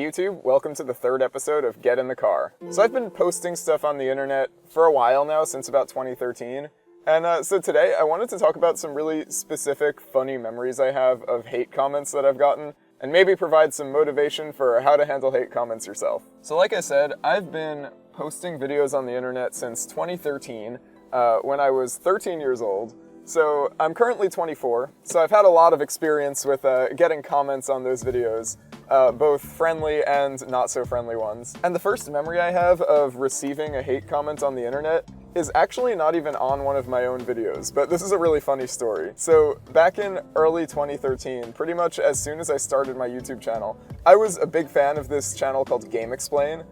YouTube, welcome to the third episode of Get in the Car. So I've been posting stuff on the internet for a while now, since about 2013. And so today I wanted to talk about some really specific, funny memories I have of hate comments that I've gotten, and maybe provide some motivation for how to handle hate comments yourself. So like I said, I've been posting videos on the internet since 2013, when I was 13 years old. So I'm currently 24, so I've had a lot of experience with getting comments on those videos, both friendly and not so friendly ones. And the first memory I have of receiving a hate comment on the internet is actually not even on one of my own videos, but this is a really funny story. So back in early 2013, pretty much as soon as I started my YouTube channel, I was a big fan of this channel called GameXplain.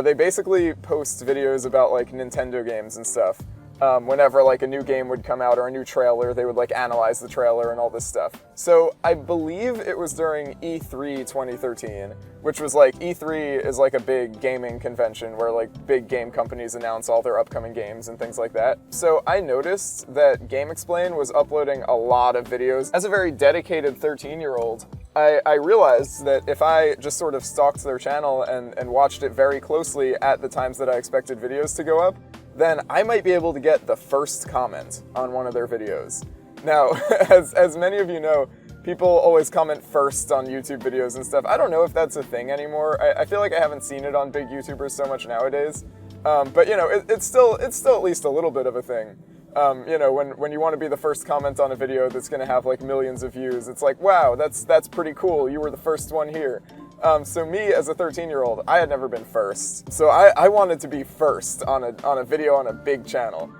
They basically post videos about like Nintendo games and stuff. Whenever like a new game would come out or a new trailer, they would like analyze the trailer and all this stuff. So I believe it was during E3 2013, which was like, E3 is like a big gaming convention where like big game companies announce all their upcoming games and things like that. So I noticed that GameXplain was uploading a lot of videos. As a very dedicated 13-year-old, I realized that if I just sort of stalked their channel and watched it very closely at the times that I expected videos to go up, then I might be able to get the first comment on one of their videos. Now, as many of you know, people always comment first on YouTube videos and stuff. I don't know if that's a thing anymore. I feel like I haven't seen it on big YouTubers so much nowadays. But you know, it's still at least a little bit of a thing. You know, when you want to be the first comment on a video that's gonna have like millions of views, it's like, wow, that's pretty cool. You were the first one here. So me as a 13-year-old, I had never been first. So I wanted to be first on a video on a big channel.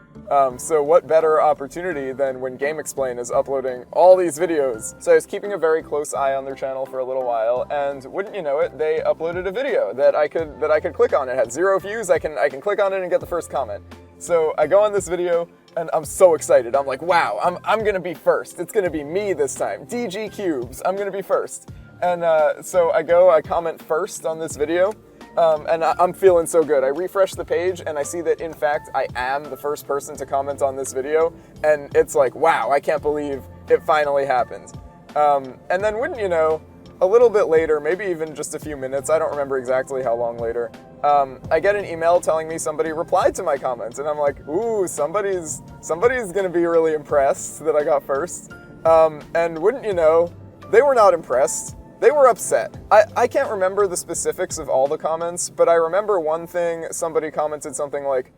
So what better opportunity than when GameXplain is uploading all these videos? So I was keeping a very close eye on their channel for a little while, and wouldn't you know it, they uploaded a video that I could click on. It had 0 views. I can click on it and get the first comment. So I go on this video and I'm so excited. I'm like, wow, I'm gonna be first. It's gonna be me this time. DG Cubes, I'm gonna be first. And so I comment first on this video, and I'm feeling so good. I refresh the page and I see that in fact I am the first person to comment on this video, and it's like, wow, I can't believe it finally happened. And then wouldn't you know, a little bit later, maybe even just a few minutes, I don't remember exactly how long later, I get an email telling me somebody replied to my comments, and I'm like, ooh, somebody's gonna be really impressed that I got first. And wouldn't you know, they were not impressed. They were upset. I can't remember the specifics of all the comments, but I remember one thing. Somebody commented something like,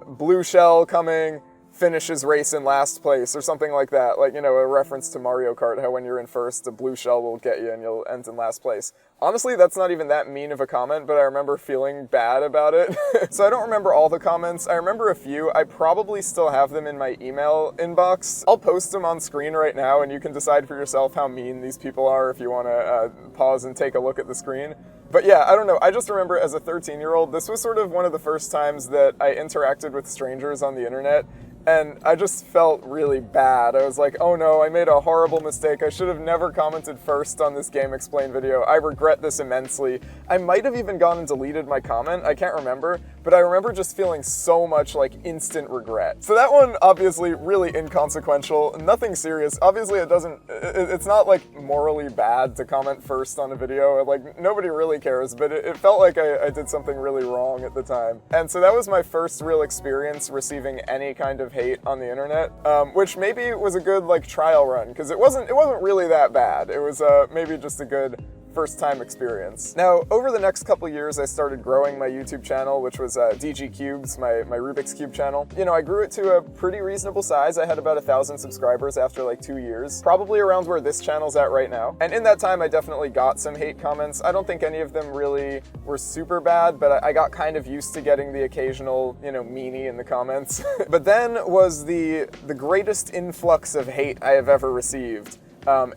blue shell coming, finishes race in last place, or something like that. Like, you know, a reference to Mario Kart, how when you're in first, a blue shell will get you and you'll end in last place. Honestly, that's not even that mean of a comment, but I remember feeling bad about it. So I don't remember all the comments. I remember a few. I probably still have them in my email inbox. I'll post them on screen right now, and you can decide for yourself how mean these people are if you want to pause and take a look at the screen. But yeah, I don't know. I just remember as a 13-year-old, this was sort of one of the first times that I interacted with strangers on the internet. And I just felt really bad. I was like, oh no, I made a horrible mistake. I should have never commented first on this GameXplain video. I regret this immensely. I might have even gone and deleted my comment. I can't remember, but I remember just feeling so much like instant regret. So that one, obviously really inconsequential, nothing serious. Obviously it's not like morally bad to comment first on a video. Like nobody really cares, but it felt like I did something really wrong at the time. And so that was my first real experience receiving any kind of hate on the internet, which maybe was a good like trial run, because it wasn't really that bad. It was maybe just a good first-time experience. Now, over the next couple years, I started growing my YouTube channel, which was DG Cubes, my Rubik's Cube channel. You know, I grew it to a pretty reasonable size. I had about 1,000 subscribers after like 2 years, probably around where this channel's at right now. And in that time, I definitely got some hate comments. I don't think any of them really were super bad, but I got kind of used to getting the occasional, you know, meanie in the comments. But then was the greatest influx of hate I have ever received.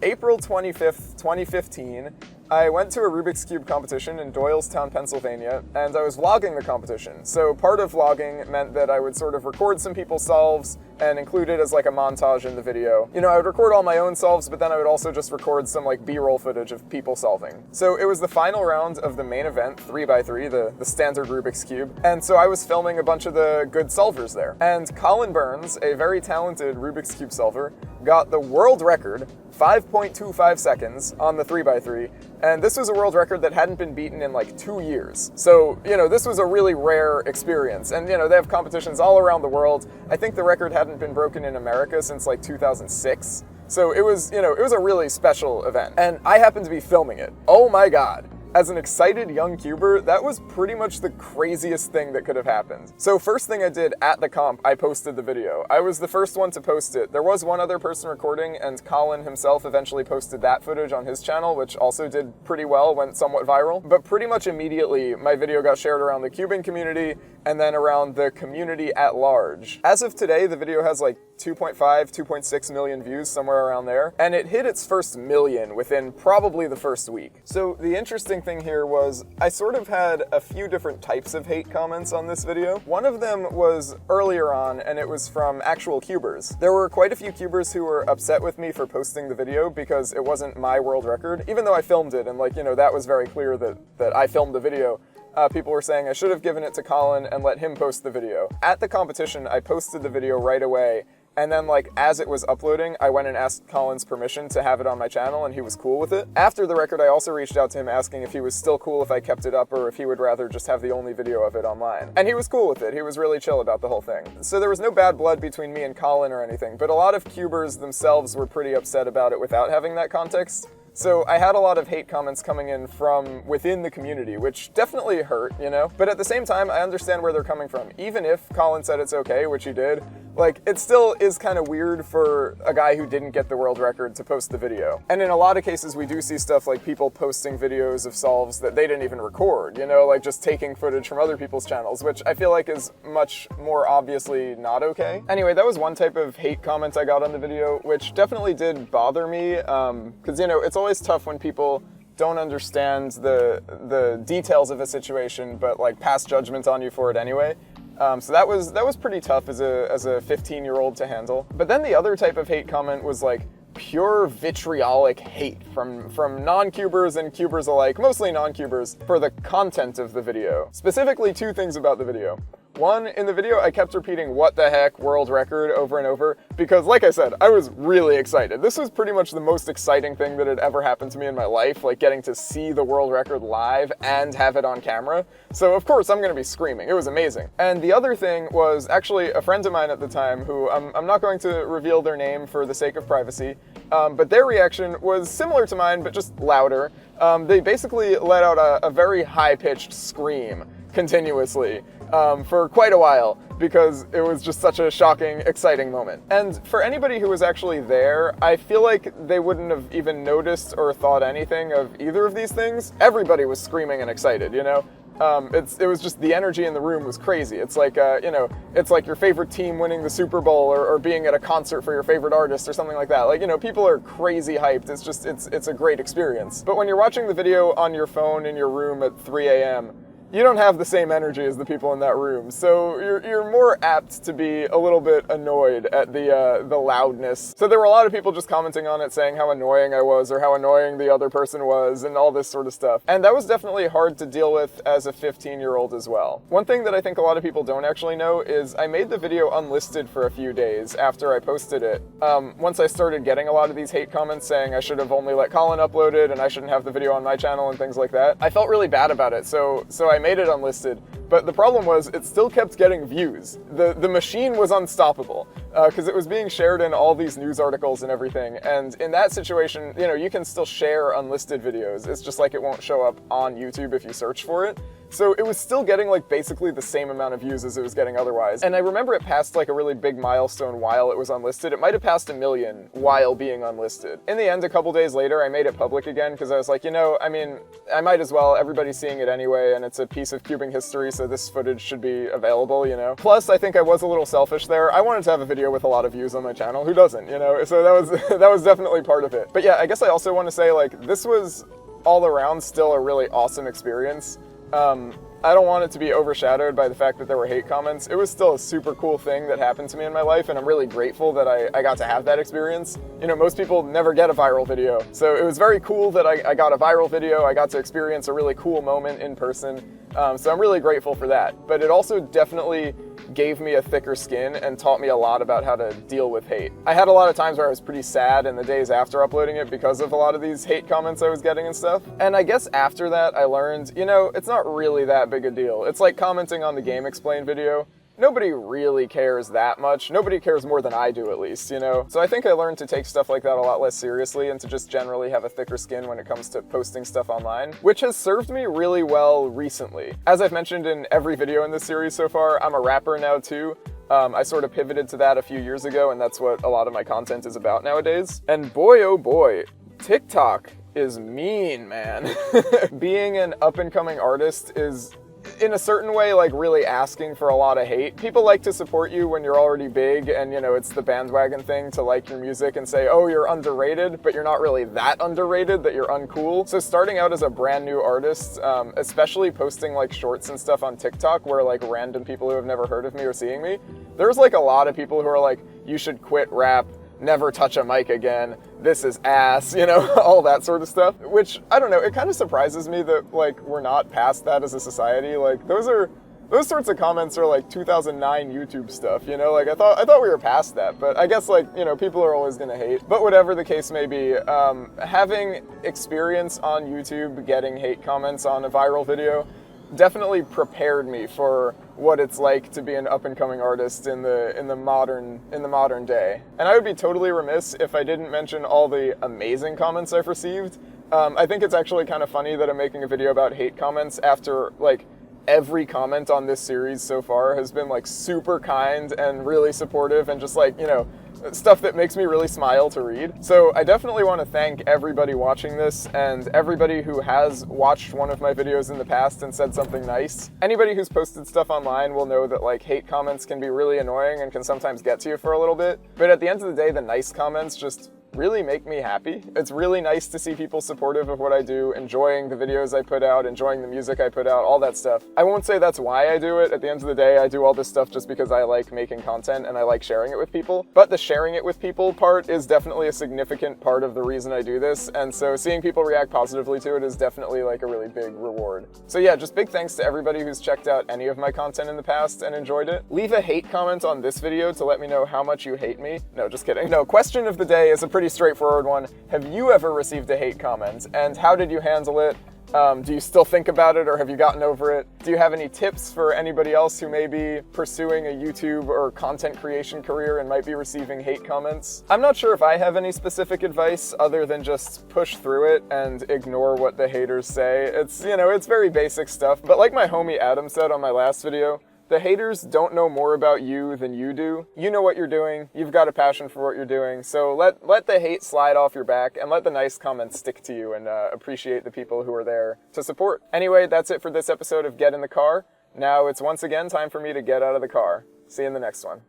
April 25th, 2015, I went to a Rubik's Cube competition in Doylestown, Pennsylvania, and I was vlogging the competition. So part of vlogging meant that I would sort of record some people's solves and include it as like a montage in the video. You know, I would record all my own solves, but then I would also just record some like B-roll footage of people solving. So it was the final round of the main event, 3x3, the standard Rubik's Cube, and so I was filming a bunch of the good solvers there. And Colin Burns, a very talented Rubik's Cube solver, got the world record, 5.25 seconds on the 3x3, and this was a world record that hadn't been beaten in like 2 years. So, you know, this was a really rare experience, and you know, they have competitions all around the world. I think the record hadn't been broken in America since like 2006. So it was, you know, it was a really special event, and I happened to be filming it. Oh my God. As an excited young cuber, that was pretty much the craziest thing that could have happened. So first thing I did at the comp, I posted the video. I was the first one to post it. There was one other person recording, and Colin himself eventually posted that footage on his channel, which also did pretty well, went somewhat viral. But pretty much immediately, my video got shared around the cubing community, and then around the community at large. As of today, the video has like 2.5, 2.6 million views, somewhere around there, and it hit its first million within probably the first week. So the interesting thing here was I sort of had a few different types of hate comments on this video. One of them was earlier on, and it was from actual cubers. There were quite a few cubers who were upset with me for posting the video because it wasn't my world record, even though I filmed it, and like, you know, that was very clear that I filmed the video. People were saying I should have given it to Colin and let him post the video. At the competition, I posted the video right away, and then like as it was uploading, I went and asked Colin's permission to have it on my channel, and he was cool with it. After the record, I also reached out to him asking if he was still cool if I kept it up or if he would rather just have the only video of it online. And he was cool with it. He was really chill about the whole thing. So there was no bad blood between me and Colin or anything, but a lot of cubers themselves were pretty upset about it without having that context. So I had a lot of hate comments coming in from within the community, which definitely hurt, you know? But at the same time, I understand where they're coming from. Even if Colin said it's okay, which he did, like, it still is kind of weird for a guy who didn't get the world record to post the video. And in a lot of cases, we do see stuff like people posting videos of solves that they didn't even record, you know, like just taking footage from other people's channels, which I feel like is much more obviously not okay. Anyway, that was one type of hate comment I got on the video, which definitely did bother me, because, you know, it's always tough when people don't understand the details of a situation, but like pass judgment on you for it anyway. So that was pretty tough as a 15-year-old to handle. But then the other type of hate comment was like pure vitriolic hate from non-cubers and cubers alike, mostly non-cubers, for the content of the video. Specifically, two things about the video. One, in the video, I kept repeating "what the heck" world record over and over because, like I said, I was really excited. This was pretty much the most exciting thing that had ever happened to me in my life, like getting to see the world record live and have it on camera. So of course I'm gonna be screaming. It was amazing. And the other thing was actually a friend of mine at the time who I'm not going to reveal their name for the sake of privacy, but their reaction was similar to mine, but just louder. They basically let out a very high-pitched scream continuously for quite a while because it was just such a shocking, exciting moment. And for anybody who was actually there, I feel like they wouldn't have even noticed or thought anything of either of these things. Everybody was screaming and excited, you know? It was just the energy in the room was crazy. It's like, you know, it's like your favorite team winning the Super Bowl or being at a concert for your favorite artist or something like that. Like, you know, people are crazy hyped. It's just, it's a great experience. But when you're watching the video on your phone in your room at 3 a.m., you don't have the same energy as the people in that room, so you're more apt to be a little bit annoyed at the loudness. So there were a lot of people just commenting on it, saying how annoying I was or how annoying the other person was and all this sort of stuff. And that was definitely hard to deal with as a 15-year-old as well. One thing that I think a lot of people don't actually know is I made the video unlisted for a few days after I posted it. Once I started getting a lot of these hate comments saying I should have only let Colin upload it and I shouldn't have the video on my channel and things like that, I felt really bad about it, so I made it unlisted, but the problem was it still kept getting views. The machine was unstoppable because it was being shared in all these news articles and everything, and in that situation, you know, you can still share unlisted videos. It's just like it won't show up on YouTube if you search for it. So it was still getting like basically the same amount of views as it was getting otherwise. And I remember it passed like a really big milestone while it was unlisted. It might have passed 1 million while being unlisted. In the end, a couple days later, I made it public again because I was like, you know, I mean, I might as well. Everybody's seeing it anyway, and it's a piece of cubing history, so this footage should be available, you know? Plus, I think I was a little selfish there. I wanted to have a video with a lot of views on my channel. Who doesn't, you know? So that was definitely part of it. But yeah, I guess I also want to say, like, this was all around still a really awesome experience. I don't want it to be overshadowed by the fact that there were hate comments. It was still a super cool thing that happened to me in my life, and I'm really grateful that I got to have that experience. You know, most people never get a viral video, so it was very cool that I got a viral video. I got to experience a really cool moment in person, so I'm really grateful for that. But it also definitely gave me a thicker skin and taught me a lot about how to deal with hate. I had a lot of times where I was pretty sad in the days after uploading it because of a lot of these hate comments I was getting and stuff. And I guess after that I learned, you know, it's not really that big a deal. It's like commenting on the Game Explain video. Nobody really cares that much. Nobody cares more than I do, at least, you know? So I think I learned to take stuff like that a lot less seriously and to just generally have a thicker skin when it comes to posting stuff online, which has served me really well recently. As I've mentioned in every video in this series so far, I'm a rapper now too. I sort of pivoted to that a few years ago, and that's what a lot of my content is about nowadays. And boy, oh boy, TikTok is mean, man. Being an up-and-coming artist is, in a certain way, like really asking for a lot of hate. People like to support you when you're already big and, you know, it's the bandwagon thing to like your music and say, oh, you're underrated, but you're not really that underrated that you're uncool. So starting out as a brand new artist, especially posting like shorts and stuff on TikTok where like random people who have never heard of me are seeing me, there's like a lot of people who are like, you should quit rap, never touch a mic again, this is ass, you know, all that sort of stuff, which, I don't know, it kind of surprises me that, like, we're not past that as a society. Like, those sorts of comments are, like, 2009 YouTube stuff, you know? Like, I thought we were past that, but I guess, like, you know, people are always gonna hate. But whatever the case may be, having experience on YouTube getting hate comments on a viral video definitely prepared me for what it's like to be an up-and-coming artist in the modern day. And I would be totally remiss if I didn't mention all the amazing comments I've received. I think it's actually kind of funny that I'm making a video about hate comments after, like, every comment on this series so far has been, like, super kind and really supportive and just, like, you know, stuff that makes me really smile to read. So I definitely want to thank everybody watching this and everybody who has watched one of my videos in the past and said something nice. Anybody who's posted stuff online will know that like hate comments can be really annoying and can sometimes get to you for a little bit. But at the end of the day, the nice comments just really make me happy. It's really nice to see people supportive of what I do, enjoying the videos I put out, enjoying the music I put out, all that stuff. I won't say that's why I do it. At the end of the day, I do all this stuff just because I like making content and I like sharing it with people. But the sharing it with people part is definitely a significant part of the reason I do this. And so seeing people react positively to it is definitely like a really big reward. So yeah, just big thanks to everybody who's checked out any of my content in the past and enjoyed it. Leave a hate comment on this video to let me know how much you hate me. No, just kidding. No, question of the day is a pretty straightforward one. Have you ever received a hate comment, and how did you handle it? Do you still think about it, or have you gotten over it? Do you have any tips for anybody else who may be pursuing a YouTube or content creation career and might be receiving hate comments? I'm not sure if I have any specific advice other than just push through it and ignore what the haters say. It's, you know, it's very basic stuff, but like my homie Adam said on my last video, the haters don't know more about you than you do. You know what you're doing, you've got a passion for what you're doing, so let the hate slide off your back and let the nice comments stick to you, and appreciate the people who are there to support. Anyway, that's it for this episode of Get in the Car. Now it's once again time for me to get out of the car. See you in the next one.